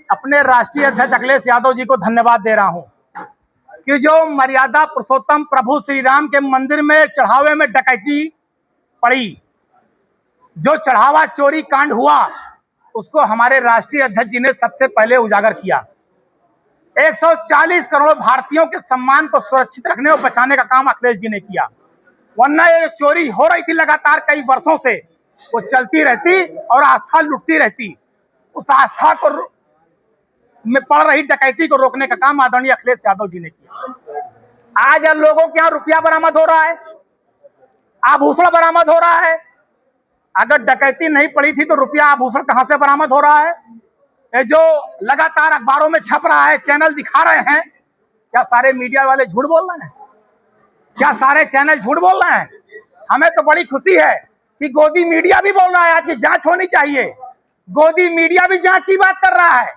अपने राष्ट्रीय अध्यक्ष अखिलेश यादव जी को धन्यवाद दे रहा हूं कि जो मर्यादा पुरुषोत्तम प्रभु श्री राम के मंदिर में चढ़ावे में डकैती पड़ी, जो चढ़ावा चोरी कांड हुआ, उसको हमारे राष्ट्रीय अध्यक्ष जी ने सबसे पहले उजागर किया। 140 करोड़ भारतीयों के सम्मान को सुरक्षित रखने और बचाने का काम अखिलेश जी ने किया। वरना ये चोरी हो रही थी लगातार कई वर्षों से, वो चलती रहती और आस्था लुटती रहती। उस आस्था को में पड़ रही डकैती को रोकने का काम आदरणीय अखिलेश यादव जी ने किया। आज लोगों के यहाँ रुपया बरामद हो रहा है, आभूषण बरामद हो रहा है। अगर डकैती नहीं पड़ी थी तो रुपया आभूषण कहां से बरामद हो रहा है? ये जो लगातार अखबारों में छप रहा है, चैनल दिखा रहे हैं, क्या सारे मीडिया वाले झूठ बोल रहे हैं? क्या सारे चैनल झूठ बोल रहे हैं? हमें तो बड़ी खुशी है कि गोदी मीडिया भी बोल रहा है आज की जांच होनी चाहिए। गोदी मीडिया भी जांच की बात कर रहा है।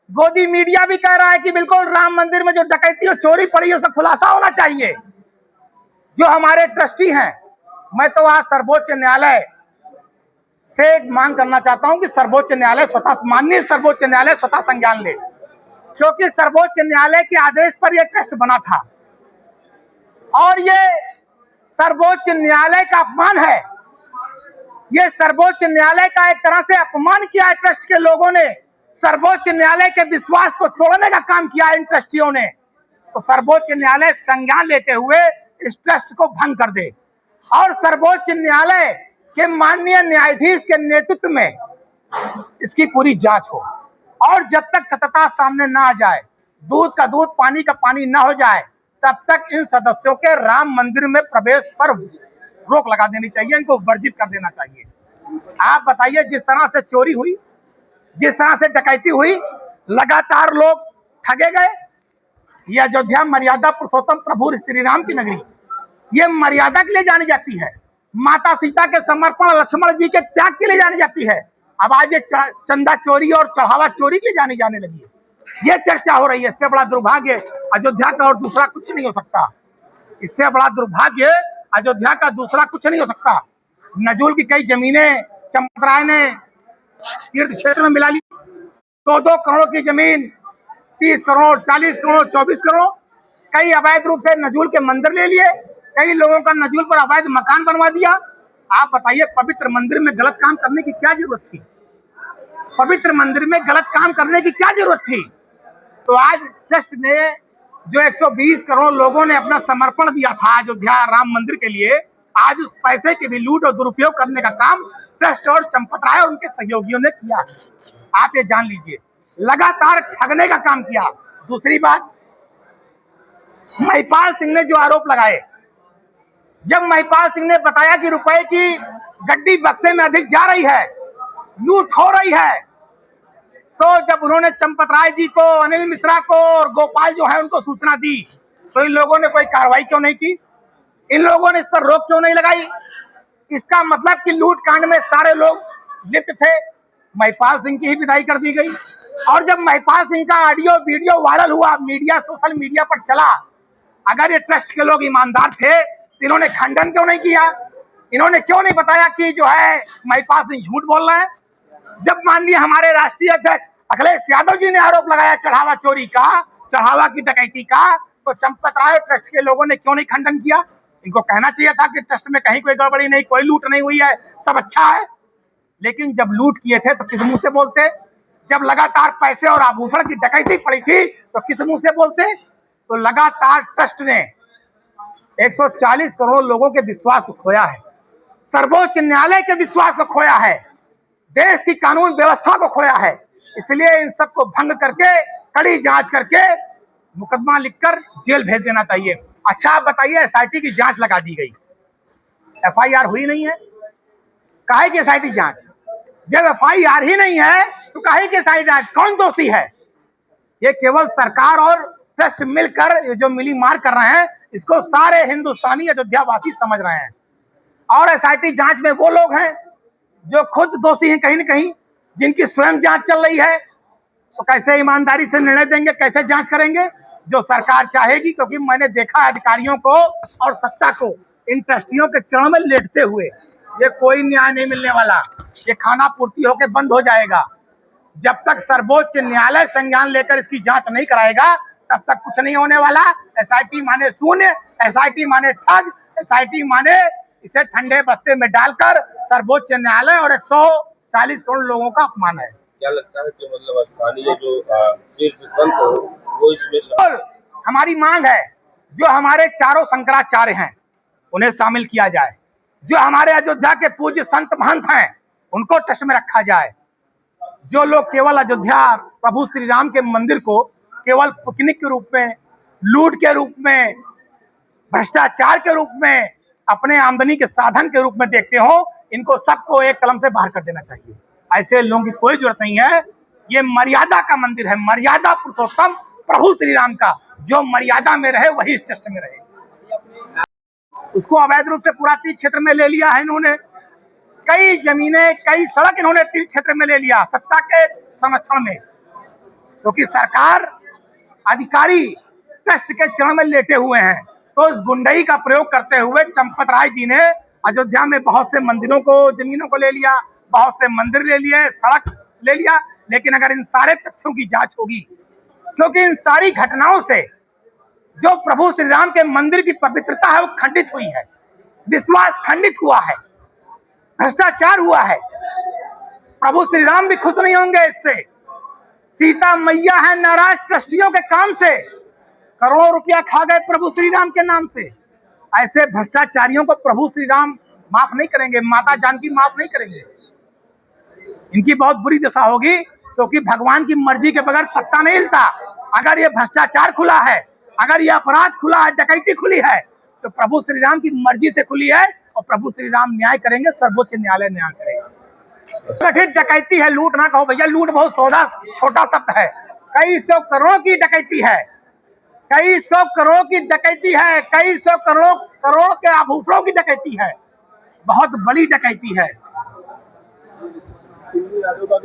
गोदी मीडिया भी कह रहा है कि बिल्कुल राम मंदिर में जो डकैती और चोरी पड़ी है उसका खुलासा होना चाहिए। जो हमारे ट्रस्टी हैं, मैं तो आज सर्वोच्च न्यायालय से मांग करना चाहता हूं कि सर्वोच्च न्यायालय स्वतः, माननीय सर्वोच्च न्यायालय स्वतः संज्ञान ले, क्योंकि सर्वोच्च न्यायालय के आदेश पर यह ट्रस्ट बना था और ये सर्वोच्च न्यायालय का अपमान है। ये सर्वोच्च न्यायालय का एक तरह से अपमान किया है ट्रस्ट के लोगों ने। सर्वोच्च न्यायालय के विश्वास को तोड़ने का काम किया इन ट्रस्टियों ने। तो सर्वोच्च न्यायालय संज्ञान लेते हुए इस ट्रस्ट को भंग कर दे और सर्वोच्च न्यायालय के माननीय न्यायाधीश के नेतृत्व में इसकी पूरी जांच हो। और जब तक सत्यता सामने ना आ जाए, दूध का दूध पानी का पानी ना हो जाए, तब तक इन सदस्यों के राम मंदिर में प्रवेश पर रोक लगा देनी चाहिए, इनको वर्जित कर देना चाहिए। आप बताइए, जिस तरह से चोरी हुई, जिस तरह से डकैती हुई, लगातार लोग ठगे गए। यह अयोध्या मर्यादा पुरुषोत्तम प्रभु श्री राम की नगरी, ये मर्यादा के लिए जानी जाती है, माता सीता के समर्पण, लक्ष्मण जी के त्याग के लिए जानी जाती है। अब आज ये चंदा चोरी और चढ़ावा चोरी के लिए जानी जाने लगी है। ये चर्चा हो रही है। इससे बड़ा दुर्भाग्य अयोध्या का और दूसरा कुछ नहीं हो सकता। इससे बड़ा दुर्भाग्य अयोध्या का दूसरा कुछ नहीं हो सकता। नजूल की कई जमीनें चंपत राय ने तीर्थ क्षेत्र में मिला ली। 2-2 करोड़ की जमीन, 30 करोड़, 40 करोड़, 24 करोड़, कई अवैध रूप से नजूल के मंदिर ले लिए। कई लोगों का नजूल पर अवैध मकान बनवा दिया। आप बताइए, पवित्र मंदिर में गलत काम करने की क्या जरूरत थी? पवित्र मंदिर में गलत काम करने की क्या जरूरत थी? तो आज ट्रस्ट ने जो 120 करोड़ लोगों ने अपना समर्पण दिया था अयोध्या राम मंदिर के लिए, आज उस पैसे के भी लूट और दुरुपयोग करने का काम ट्रस्ट और चंपत राय और उनके सहयोगियों ने किया। आप ये जान लीजिए, लगातार ठगने का काम किया। दूसरी बात, महिपाल सिंह ने जो आरोप लगाए, जब महिपाल सिंह ने बताया कि रुपए की गड्डी बक्से में अधिक जा रही है, लूट हो रही है, तो जब उन्होंने चंपत राय जी को, अनिल मिश्रा को और गोपाल जो है उनको सूचना दी, तो इन लोगों ने कोई कार्रवाई क्यों नहीं की? इन लोगों ने इस पर रोक क्यों नहीं लगाई? इसका मतलब कि लूट कांड में सारे लोग लिप्त थे। महिपाल सिंह की ही विदाई कर दी गई। और जब महिपाल सिंह का ऑडियो वीडियो वायरल हुआ, मीडिया, सोशल मीडिया पर चला, अगर ये ट्रस्ट के लोग ईमानदार थे तो इन्होंने खंडन क्यों नहीं किया? इन्होंने क्यों नहीं बताया कि जो है महिपाल सिंह झूठ बोल रहे हैं? जब माननीय हमारे राष्ट्रीय अध्यक्ष अखिलेश यादव जी ने आरोप लगाया चढ़ावा चोरी का, चढ़ावा की डकैती का, तो चंपत राय ट्रस्ट के लोगों ने क्यों नहीं खंडन किया? इनको कहना चाहिए था कि ट्रस्ट में कहीं कोई गड़बड़ी नहीं, कोई लूट नहीं हुई है, सब अच्छा है। लेकिन जब लूट किए थे तो किस मुंह से बोलते? जब लगातार पैसे और आभूषण की डकैती पड़ी थी तो किस मुंह से बोलते? तो लगातार ट्रस्ट ने 140 करोड़ लोगों के विश्वास को खोया है, सर्वोच्च न्यायालय के विश्वास को खोया है, देश की कानून व्यवस्था को खोया है। इसलिए इन सबको भंग करके, कड़ी जांच करके मुकदमा लिखकर जेल भेज देना चाहिए। अच्छा, आप बताइए, एसआईटी की जांच लगा दी गई, एफआईआर हुई नहीं है, काहे की एसआईटी जांच? जब एफआईआर ही नहीं है तो काहे की एसआईटी जांच? कौन दोषी है? ये केवल सरकार और ट्रस्ट मिलकर जो मिली मार कर रहे हैं, इसको सारे हिंदुस्तानी अयोध्या वासी समझ रहे हैं। और एसआईटी जांच में वो लोग हैं जो खुद दोषी हैं कहीं न कहीं, जिनकी स्वयं जांच चल रही है। तो कैसे ईमानदारी से निर्णय देंगे, कैसे जांच करेंगे? जो सरकार चाहेगी, क्योंकि मैंने देखा अधिकारियों को और सत्ता को इन ट्रस्टियों के चरणों में लेटते हुए। ये कोई न्याय नहीं मिलने वाला, ये खाना पूर्ति होकर बंद हो जाएगा। जब तक सर्वोच्च न्यायालय संज्ञान लेकर इसकी जांच नहीं कराएगा तब तक कुछ नहीं होने वाला। एसआईटी माने शून्य, एसआईटी माने ठग, एसआईटी माने इसे ठंडे बस्ते में डालकर सर्वोच्च न्यायालय और 140 करोड़ लोगों का अपमान है। क्या लगता है कि मतलब स्थानीय जो शीर्ष संत हो वो इसमें और हमारी मांग है जो हमारे चारों शंकराचार्य हैं उन्हें शामिल किया जाए, जो हमारे अयोध्या के पूज्य संत महंत हैं उनको ट्रस्ट में रखा जाए। जो लोग केवल अयोध्या प्रभु श्री राम के मंदिर को केवल पिकनिक के रूप में, लूट के रूप में, भ्रष्टाचार के रूप में, अपने आमदनी के साधन के रूप में देखते हो, इनको सबको एक कलम से बाहर कर देना चाहिए। ऐसे लोगों की कोई जरूरत नहीं है। ये मर्यादा का मंदिर है, मर्यादा पुरुषोत्तम प्रभु श्री राम का। जो मर्यादा में रहे वही इस ट्रस्ट में रहे। उसको अवैध रूप से पुरातत्व क्षेत्र में ले लिया है इन्होंने, कई जमीनें, कई सड़क इन्होंने तीर्थ क्षेत्र में ले लिया सत्ता के संरक्षण में, क्योंकि सरकार अधिकारी ट्रस्ट के चरण में लेटे हुए हैं। तो इस गुंडई का प्रयोग करते हुए चंपत राय जी ने अयोध्या में बहुत से मंदिरों को, जमीनों को ले लिया, बहुत से मंदिर ले लिए, सड़क ले लिया। लेकिन अगर इन सारे तथ्यों की जांच होगी, क्योंकि इन सारी घटनाओं से जो प्रभु श्री राम के मंदिर की पवित्रता है वो खंडित हुई है, विश्वास खंडित हुआ है, भ्रष्टाचार हुआ है। प्रभु श्री राम भी खुश नहीं होंगे इससे। सीता मैया है नाराज ट्रस्टियों के काम से, करोड़ों रुपया खा गए प्रभु श्री राम के नाम से। ऐसे भ्रष्टाचारियों को प्रभु श्री राम माफ नहीं करेंगे, माता जानकी माफ नहीं करेंगे। इनकी बहुत बुरी दशा होगी, क्योंकि भगवान की मर्जी के बगैर पत्ता नहीं हिलता। अगर ये भ्रष्टाचार खुला है, अगर ये अपराध खुला है, डकैती खुली है, तो प्रभु श्री राम की मर्जी से खुली है और प्रभु श्री राम न्याय करेंगे, सर्वोच्च न्यायालय न्याय करेगा। कथित डकैती है, लूट ना कहो भैया, लूट बहुत सौदा छोटा शब्द है। कई सौ करोड़ की डकैती है, कई सौ करोड़ की डकैती है, कई सौ करोड़ के आभूषणों की डकैती है, बहुत बड़ी डकैती है।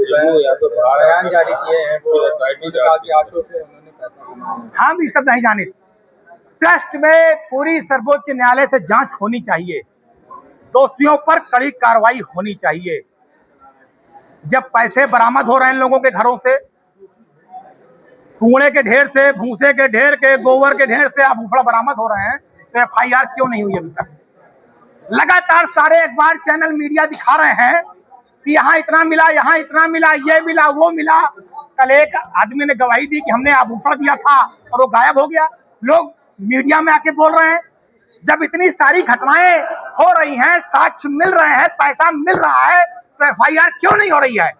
बयान जारी किए हैं हम ये सब नहीं जाने। ट्रस्ट में पूरी सर्वोच्च न्यायालय से जांच होनी चाहिए, दोषियों पर कड़ी कार्रवाई होनी चाहिए। जब पैसे बरामद हो रहे हैं लोगों के घरों से, कूड़े के ढेर से, भूसे के ढेर के, गोबर के ढेर से आभूषण बरामद हो रहे हैं, तो एफआईआर क्यों नहीं हुई अभी तक? लगातार सारे अखबार, चैनल, मीडिया दिखा रहे हैं कि यहाँ इतना मिला, यहाँ इतना मिला, ये मिला, वो मिला। कल एक आदमी ने गवाही दी कि हमने आभूषण दिया था और वो गायब हो गया। लोग मीडिया में आके बोल रहे हैं। जब इतनी सारी घटनाएं हो रही हैं, साक्ष्य मिल रहे हैं, पैसा मिल रहा है, तो एफआईआर क्यों नहीं हो रही है?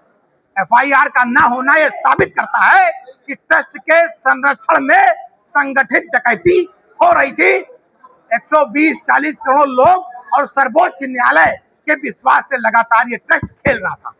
एफआईआर का ना होना यह साबित करता है कि ट्रस्ट के संरक्षण में संगठित डकैती हो रही थी। 120-40 करोड़ लोग और सर्वोच्च न्यायालय के विश्वास से लगातार ये ट्रस्ट खेल रहा था।